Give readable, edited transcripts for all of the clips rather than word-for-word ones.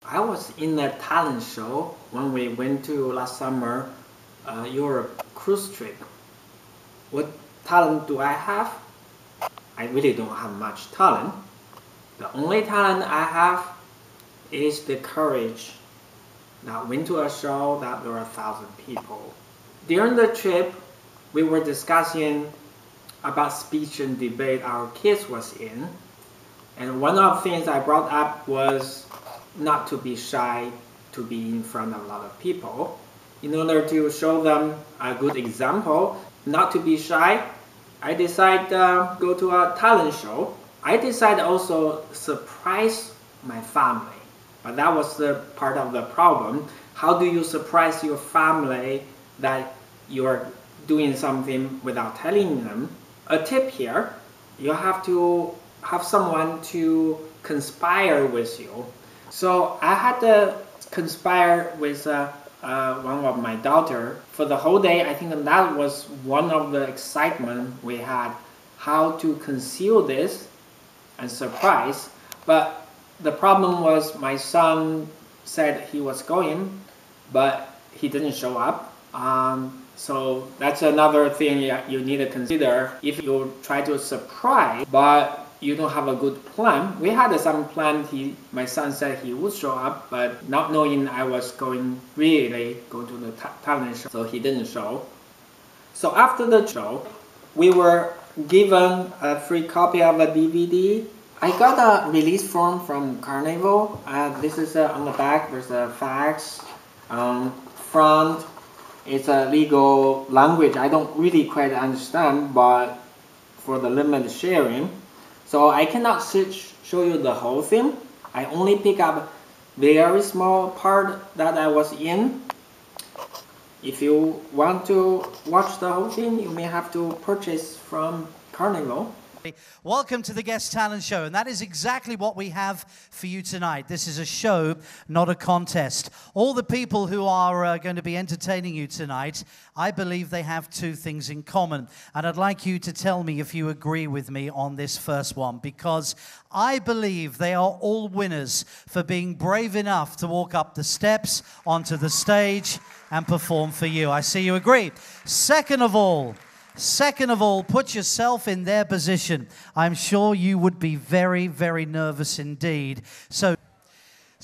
I was in a talent show when we went to last summer Europe cruise trip. What talent do I have? I really don't have much talent. The only talent I have is the courage. That went to a show that there were 1,000 people. During the trip, we were discussing about speech and debate our kids was in. And one of the things I brought up was not to be shy to be in front of a lot of people. In order to show them a good example, not to be shy, I decided to go to a talent show. I decided also surprise my family. But that was the part of the problem. How do you surprise your family that you're doing something without telling them? A tip here, you have to have someone to conspire with you. So I had to conspire with one of my daughter for the whole day. I think that was one of the excitement we had, how to conceal this and surprise. But the problem was my son said he was going, but he didn't show up. So that's another thing you need to consider if you try to surprise, but you don't have a good plan. We had some plan. My son said he would show up, but not knowing I was really going to the talent show, so he didn't show. So after the show, we were given a free copy of a DVD. I got a release form from Carnival. This is on the back. There's a fax. Front, it's a legal language I don't really quite understand, but for the limited sharing. So I cannot show you the whole thing. I only pick up very small part that I was in. If you want to watch the whole thing, you may have to purchase from Carnival. Welcome to the Guest Talent Show, and that is exactly what we have for you tonight. This is a show, not a contest. All the people who are going to be entertaining you tonight, I believe they have two things in common, and I'd like you to tell me if you agree with me on this first one, because I believe they are all winners for being brave enough to walk up the steps onto the stage and perform for you. I see you agree. Second of all, put yourself in their position. I'm sure you would be very, very nervous indeed. So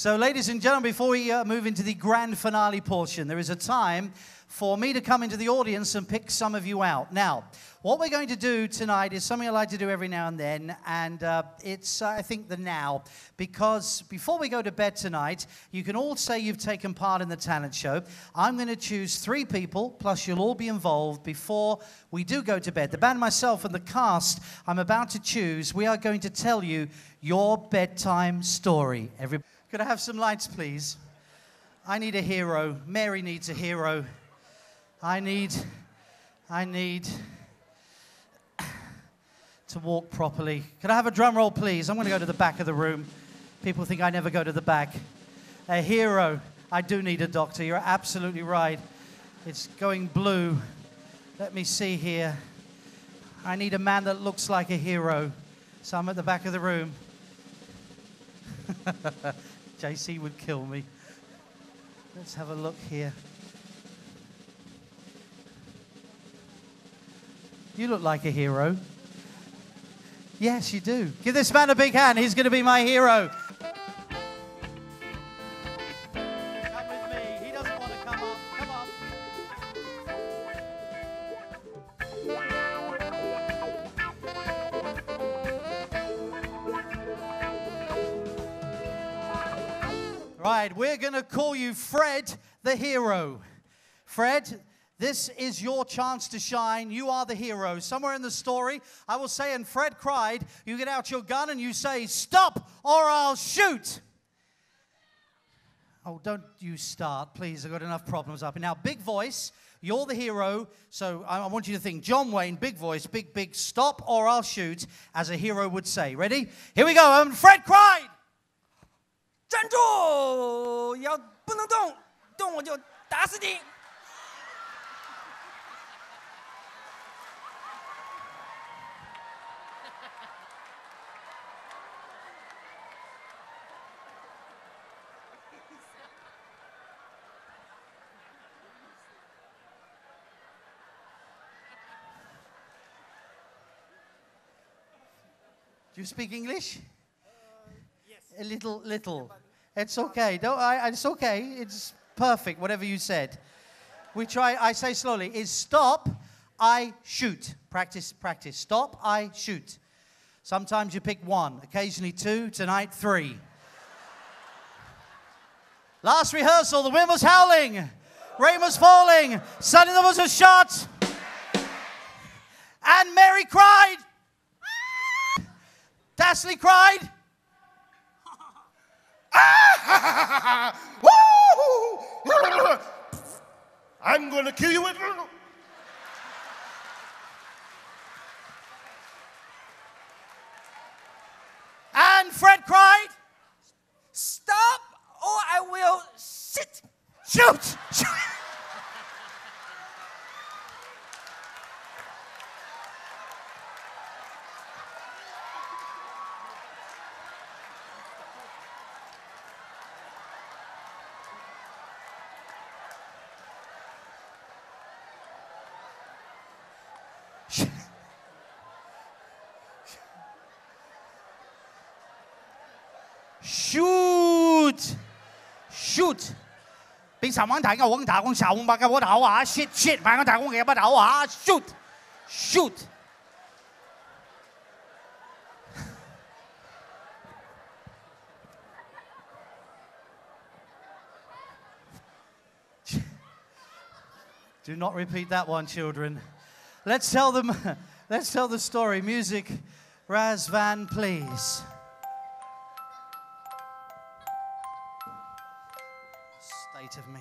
ladies and gentlemen, before we move into the grand finale portion, there is a time for me to come into the audience and pick some of you out. Now, what we're going to do tonight is something I like to do every now and then, and it's, I think, the now. Because before we go to bed tonight, you can all say you've taken part in the talent show. I'm going to choose 3 people, plus you'll all be involved before we do go to bed. The band, myself, and the cast I'm about to choose, we are going to tell you your bedtime story. Could I have some lights, please? I need a hero. Mary needs a hero. I need to walk properly. Could I have a drum roll, please? I'm going to go to the back of the room. People think I never go to the back. A hero. I do need a doctor. You're absolutely right. It's going blue. Let me see here. I need a man that looks like a hero. So I'm at the back of the room. JC would kill me. Let's have a look here. You look like a hero. Yes, you do. Give this man a big hand. He's going to be my hero. Come with me. He doesn't want to come on. Come on. Right, we're going to call you Fred the hero. Fred, this is your chance to shine. You are the hero. Somewhere in the story, I will say, and Fred cried, you get out your gun and you say, stop or I'll shoot. Oh, don't you start, please. I've got enough problems up. And now, big voice, you're the hero. So I want you to think, John Wayne, big voice, big, stop or I'll shoot, as a hero would say. Ready? Here we go. And Fred cried. 站住！要不能动，动我就打死你！ you speak English? Yes. A little. It's okay. It's okay. It's perfect, whatever you said. We try, I say slowly, is stop, I shoot. Practice. Stop, I shoot. Sometimes you pick one, occasionally two, tonight 3. Last rehearsal, the wind was howling, rain was falling, suddenly there was a shot, and Mary cried. Dashley cried. I'm going to kill you with... And Fred cried. Stop or I will sit. Shoot! Shoot! Shoot! 俾十蚊大家往打工手把個我頭啊 shit 把個打工嘅把頭啊 shoot! Do not repeat that one, children. Let's tell the story. Music, Razvan, please. State of me.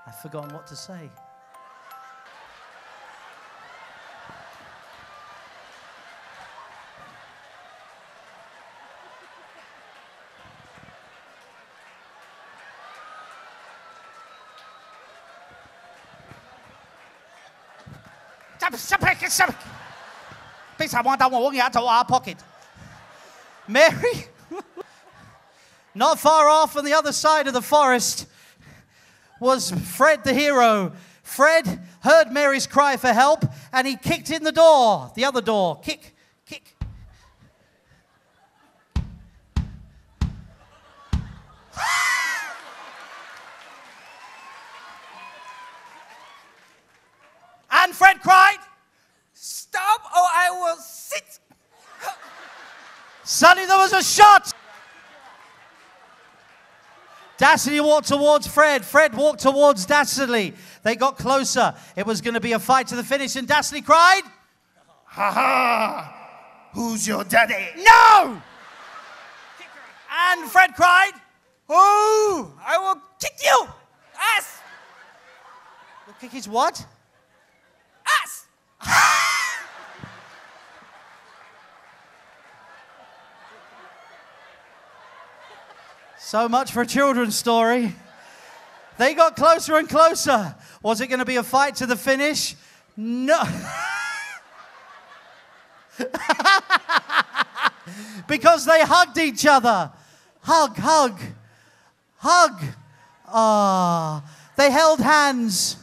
I've forgotten what to say. Pocket. Mary, not far off on the other side of the forest was Fred the hero. Fred heard Mary's cry for help and he kicked in the door, the other door. Kick. And Fred cried, Stop or I will sit. suddenly there was a shot. Dashley walked towards Fred. Fred walked towards Dashley. They got closer. It was going to be a fight to the finish, and Dashley cried, Ha ha! Who's your daddy? no! And Fred cried, Oh, I will kick you. Ass. you'll kick his what? Ass. So much for a children's story. They got closer and closer. Was it going to be a fight to the finish? No. Because they hugged each other. Hug. They held hands,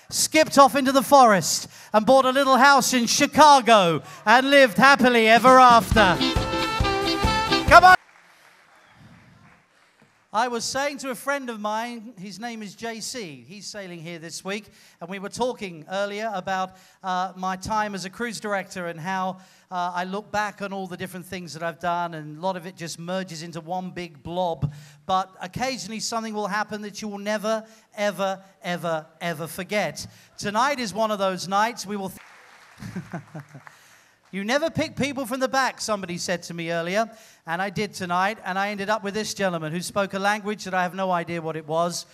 skipped off into the forest, and bought a little house in Chicago and lived happily ever after. Come on. I was saying to a friend of mine, his name is JC, he's sailing here this week, and we were talking earlier about my time as a cruise director and how I look back on all the different things that I've done, and a lot of it just merges into one big blob, but occasionally something will happen that you will never, ever, ever, ever forget. Tonight is one of those nights we will... You never pick people from the back, somebody said to me earlier, and I did tonight, and I ended up with this gentleman who spoke a language that I have no idea what it was,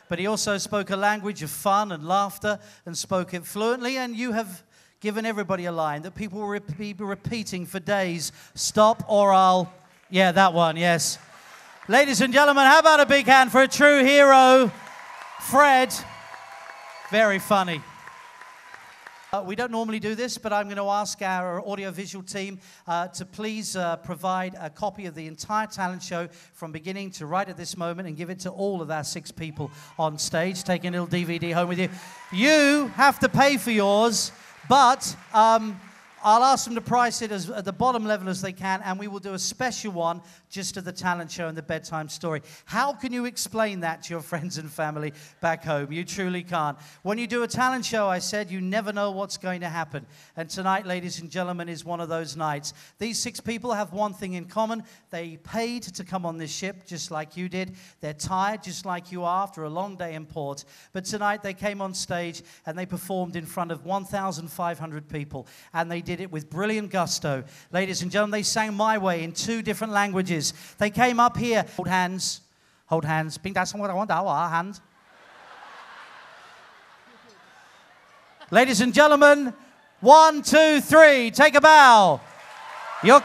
but he also spoke a language of fun and laughter and spoke it fluently, and you have given everybody a line that people will be repeating for days. Stop or I'll... Yeah, that one, yes. Ladies and gentlemen, how about a big hand for a true hero, Fred. Very funny. We don't normally do this, but I'm going to ask our audiovisual team to please provide a copy of the entire talent show from beginning to right at this moment and give it to all of our 6 people on stage. Take a little DVD home with you. You have to pay for yours, but I'll ask them to price it at the bottom level as they can, and we will do a special one just to the talent show and the bedtime story. How can you explain that to your friends and family back home? You truly can't. When you do a talent show, I said, you never know what's going to happen. And tonight, ladies and gentlemen, is one of those nights. These 6 people have one thing in common. They paid to come on this ship just like you did. They're tired just like you are after a long day in port. But tonight they came on stage and they performed in front of 1,500 people. And they did it with brilliant gusto. Ladies and gentlemen, they sang My Way in 2 different languages. They came up here. Hold hands. Hold hands. Hand. Ladies and gentlemen, 1, 2, 3. Take a bow. Your